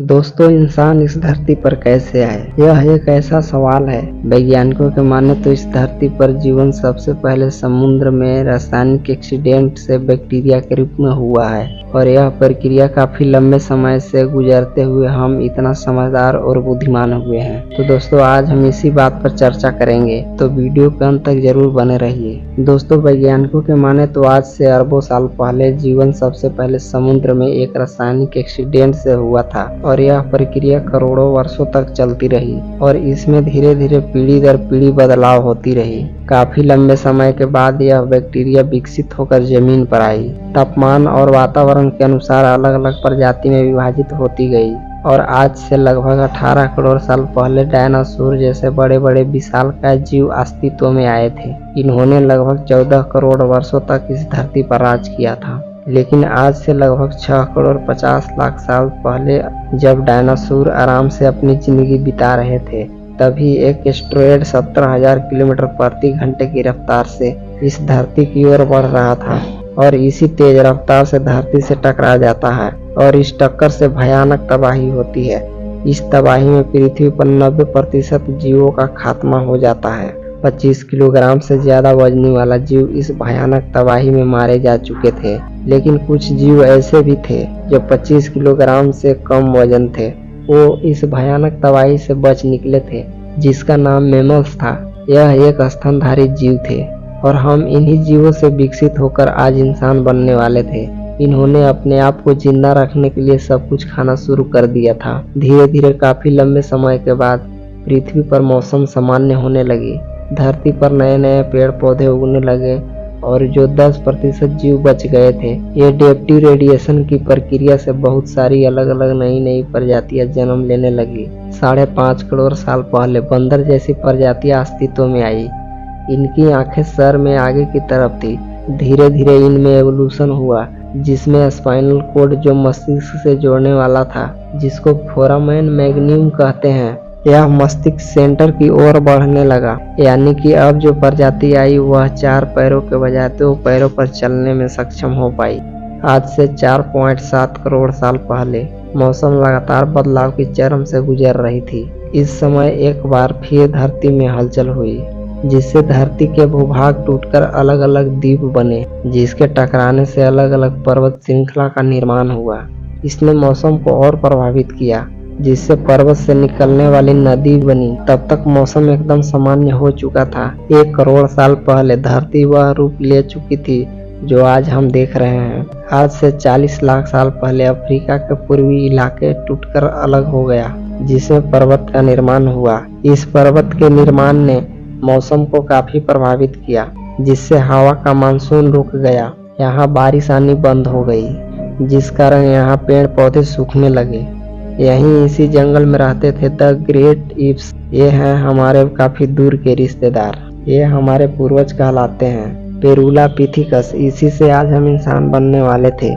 दोस्तों, इंसान इस धरती पर कैसे आए? यह एक ऐसा सवाल है। वैज्ञानिकों के माने तो इस धरती पर जीवन सबसे पहले समुद्र में रासायनिक एक्सीडेंट से बैक्टीरिया के रूप में हुआ है और यह प्रक्रिया काफी लंबे समय से गुजरते हुए हम इतना समझदार और बुद्धिमान हुए हैं। तो दोस्तों, आज हम इसी बात पर चर्चा करेंगे, तो वीडियो के अंत तक जरूर बने रहिए। दोस्तों, वैज्ञानिकों के माने तो आज से अरबों साल पहले जीवन सबसे पहले समुद्र में एक रासायनिक एक्सीडेंट से हुआ था और यह प्रक्रिया करोड़ों वर्षों तक चलती रही और इसमें धीरे धीरे पीढ़ी दर पीढ़ी बदलाव होती रही। काफी लंबे समय के बाद यह बैक्टीरिया विकसित होकर जमीन पर आई। तापमान और वातावरण के अनुसार अलग अलग प्रजाति में विभाजित होती गई और आज से लगभग 18 करोड़ साल पहले डायनासोर जैसे बड़े बड़े विशालकाय जीव अस्तित्व में आए थे। इन्होंने लगभग 14 करोड़ वर्षों तक इस धरती पर राज किया था। लेकिन आज से लगभग 6 करोड़ 50 लाख साल पहले जब डायनासोर आराम से अपनी जिंदगी बिता रहे थे, तभी एक एस्टेरॉयड 17,000 किलोमीटर प्रति घंटे की रफ्तार से इस धरती की ओर बढ़ रहा था और इसी तेज रफ्तार से धरती से टकरा जाता है और इस टक्कर से भयानक तबाही होती है। इस तबाही में पृथ्वी पर 90% जीवों का खात्मा हो जाता है। 25 किलोग्राम से ज्यादा वजनी वाला जीव इस भयानक तबाही में मारे जा चुके थे, लेकिन कुछ जीव ऐसे भी थे जो 25 किलोग्राम से कम वजन थे। वो इस भयानक तबाही से बच निकले थे, जिसका नाम मैमल्स था। यह एक स्तनधारी जीव थे और हम इन्हीं जीवों से विकसित होकर आज इंसान बनने वाले थे। इन्होंने अपने आप को जिंदा रखने के लिए सब कुछ खाना शुरू कर दिया था। धीरे धीरे काफी लंबे समय के बाद पृथ्वी पर मौसम सामान्य होने लगी। धरती पर नए नए पेड़ पौधे उगने लगे और जो 10% जीव बच गए थे, ये एडेप्टिव रेडिएशन की प्रक्रिया से बहुत सारी अलग अलग नई प्रजातियां जन्म लेने लगी। 5.5 करोड़ साल पहले बंदर जैसी प्रजातियां अस्तित्व में आई। इनकी आंखें सर में आगे की तरफ थी। धीरे धीरे इनमें एवोल्यूशन हुआ, जिसमें स्पाइनल कोड जो मस्तिष्क से जोड़ने वाला था, जिसको फोरामेन मैग्नीम कहते हैं, यह मस्तिष्क सेंटर की ओर बढ़ने लगा। यानी कि अब जो प्रजाति आई वह 4 पैरों के बजाय 2 पैरों पर चलने में सक्षम हो पाई। आज से 4.7 करोड़ साल पहले मौसम लगातार बदलाव की चरम से गुजर रही थी। इस समय एक बार फिर धरती में हलचल हुई, जिससे धरती के भूभाग टूटकर अलग अलग द्वीप बने, जिसके टकराने से अलग अलग पर्वत श्रृंखला का निर्माण हुआ। इसने मौसम को और प्रभावित किया, जिससे पर्वत से निकलने वाली नदी बनी। तब तक मौसम एकदम सामान्य हो चुका था। 1 करोड़ साल पहले धरती वह रूप ले चुकी थी जो आज हम देख रहे हैं। आज से 40 लाख साल पहले अफ्रीका के पूर्वी इलाके टूटकर अलग हो गया, जिसमें पर्वत का निर्माण हुआ। इस पर्वत के निर्माण ने मौसम को काफी प्रभावित किया, जिससे हवा का मानसून रुक गया। यहाँ बारिश आनी बंद हो गई, जिस कारण यहाँ पेड़ पौधे सूखने लगे। यहीं इसी जंगल में रहते थे द ग्रेट एप्स। ये हैं हमारे काफी दूर के रिश्तेदार। ये हमारे पूर्वज कहलाते हैं, पेरुलापिथिकस। इसी से आज हम इंसान बनने वाले थे।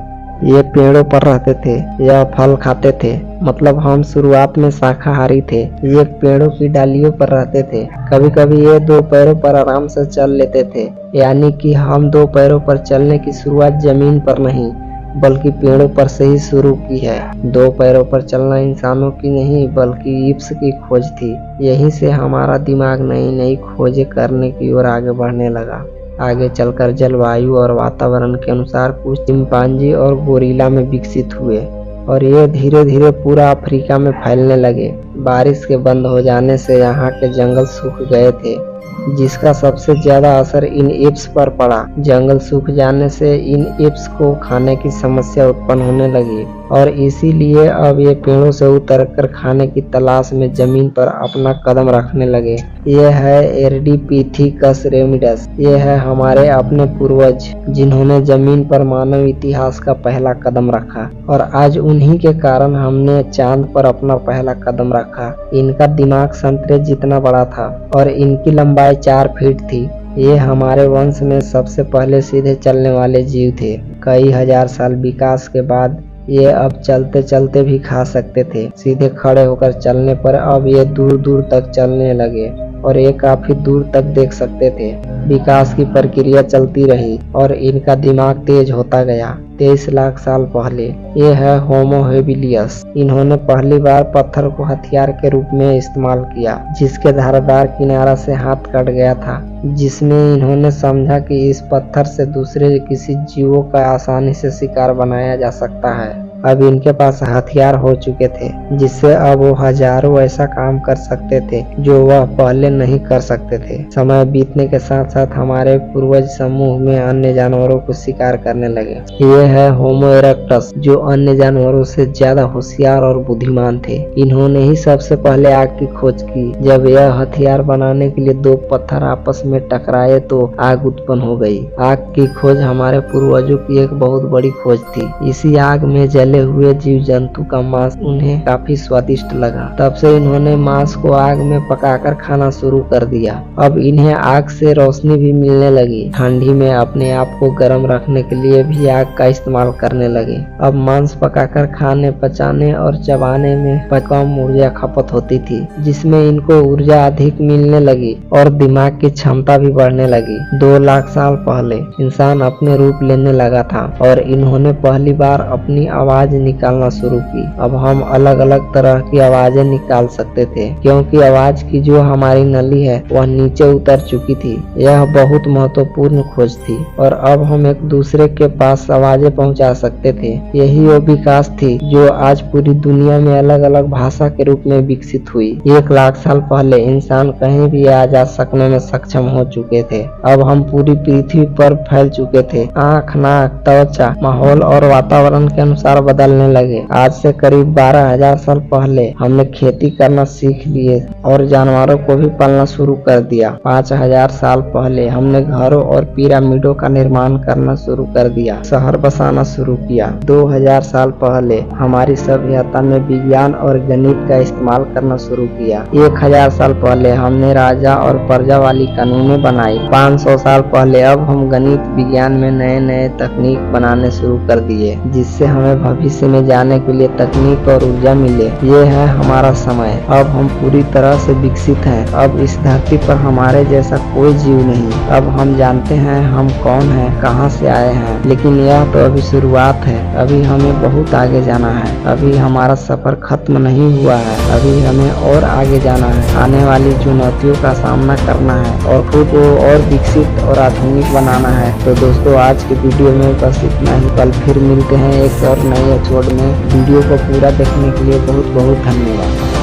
ये पेड़ों पर रहते थे, यह फल खाते थे, मतलब हम शुरुआत में शाकाहारी थे। ये पेड़ों की डालियों पर रहते थे। कभी कभी ये 2 पैरों पर आराम से चल लेते थे, यानी कि हम 2 पैरों पर चलने की शुरुआत जमीन पर नहीं बल्कि पेड़ों पर से ही शुरू की है। 2 पैरों पर चलना इंसानों की नहीं बल्कि एप्स की खोज थी। यहीं से हमारा दिमाग नई खोजें करने की ओर आगे बढ़ने लगा। आगे चलकर जलवायु और वातावरण के अनुसार कुछ चिंपांजी और गोरिल्ला में विकसित हुए और ये धीरे धीरे पूरा अफ्रीका में फैलने लगे। बारिश के बंद हो जाने से यहाँ के जंगल सूख गए थे, जिसका सबसे ज्यादा असर इन एप्स पर पड़ा। जंगल सूख जाने से इन एप्स को खाने की समस्या उत्पन्न होने लगी और इसीलिए अब ये पेड़ों से उतरकर खाने की तलाश में जमीन पर अपना कदम रखने लगे। ये है एरडीपिथिकस रेमिडस। ये है हमारे अपने पूर्वज, जिन्होंने जमीन पर मानव इतिहास का पहला कदम रखा और आज उन्हीं के कारण हमने चांद पर अपना पहला कदम रखा। इनका दिमाग संतरे जितना बड़ा था और इनकी लंबाई 4 फीट थी। ये हमारे वंश में सबसे पहले सीधे चलने वाले जीव थे। कई हजार साल विकास के बाद ये अब चलते चलते भी खा सकते थे। सीधे खड़े होकर चलने पर अब ये दूर दूर तक चलने लगे और ये काफी दूर तक देख सकते थे। विकास की प्रक्रिया चलती रही और इनका दिमाग तेज होता गया। 23 लाख साल पहले। ये है होमो हेबिलियस। इन्होंने पहली बार पत्थर को हथियार के रूप में इस्तेमाल किया, जिसके धारदार किनारा से हाथ कट गया था, जिसमें इन्होंने समझा कि इस पत्थर से दूसरे किसी जीवों का आसानी से शिकार बनाया जा सकता है। अब इनके पास हथियार हो चुके थे, जिससे अब वो हजारों ऐसा काम कर सकते थे जो वह पहले नहीं कर सकते थे। समय बीतने के साथ साथ हमारे पूर्वज समूह में अन्य जानवरों को शिकार करने लगे। ये है होमो इरेक्टस, जो अन्य जानवरों से ज्यादा होशियार और बुद्धिमान थे। इन्होंने ही सबसे पहले आग की खोज की। जब यह हथियार बनाने के लिए दो पत्थर आपस में टकराए तो आग उत्पन्न हो गई। आग की खोज हमारे पूर्वजों की एक बहुत बड़ी खोज थी। इसी आग में जले हुए जीव जंतु का मांस उन्हें काफी स्वादिष्ट लगा। तब से इन्होंने मांस को आग में पकाकर खाना शुरू कर दिया। अब इन्हें आग से रोशनी भी मिलने लगी। ठंडी में अपने आप को गर्म रखने के लिए भी आग का इस्तेमाल करने लगे। अब मांस पकाकर खाने, पचाने और चबाने में कम ऊर्जा खपत होती थी, जिसमें इनको ऊर्जा अधिक मिलने लगी और दिमाग की क्षमता भी बढ़ने लगी। 2 लाख साल पहले इंसान अपने रूप लेने लगा था और इन्होंने पहली बार अपनी आवाज निकालना शुरू की। अब हम अलग अलग तरह की आवाजें निकाल सकते थे, क्योंकि आवाज की जो हमारी नली है वह नीचे उतर चुकी थी। यह बहुत महत्वपूर्ण खोज थी और अब हम एक दूसरे के पास आवाजें पहुंचा सकते थे। यही वो विकास थी जो आज पूरी दुनिया में अलग अलग भाषा के रूप में विकसित हुई। 1 लाख साल पहले इंसान कहीं भी आ जा सकने में सक्षम हो चुके थे। अब हम पूरी पृथ्वी पर फैल चुके थे। आँख, नाक, त्वचा, माहौल और वातावरण के अनुसार बदलने लगे। आज से करीब 12,000 साल पहले हमने खेती करना सीख लिए और जानवरों को भी पालना शुरू कर दिया। 5,000 साल पहले हमने घरों और पिरामिडों का निर्माण करना शुरू कर दिया, शहर बसाना शुरू किया। 2,000 साल पहले हमारी सभ्यता में विज्ञान और गणित का इस्तेमाल करना शुरू किया। 1,000 साल पहले हमने राजा और प्रजा वाली कानूनें बनाई। 500 साल पहले अब हम गणित विज्ञान में नए नए तकनीक बनाने शुरू कर दिए, जिससे हमें भविष्य में जाने के लिए तकनीक और ऊर्जा मिले। ये है हमारा समय। अब हम पूरी तरह से विकसित हैं। अब इस धरती पर हमारे जैसा कोई जीव नहीं। अब हम जानते हैं हम कौन हैं, कहां से आए हैं, लेकिन यह तो अभी शुरुआत है। अभी हमें बहुत आगे जाना है। अभी हमारा सफर खत्म नहीं हुआ है। अभी हमें और आगे जाना है, आने वाली चुनौतियों का सामना करना है और खुद को और विकसित और आधुनिक बनाना है। तो दोस्तों, आज की वीडियो में बस इतना ही। कल फिर मिलते हैं एक और नए एपिसोड में। वीडियो को पूरा देखने के लिए बहुत बहुत धन्यवाद।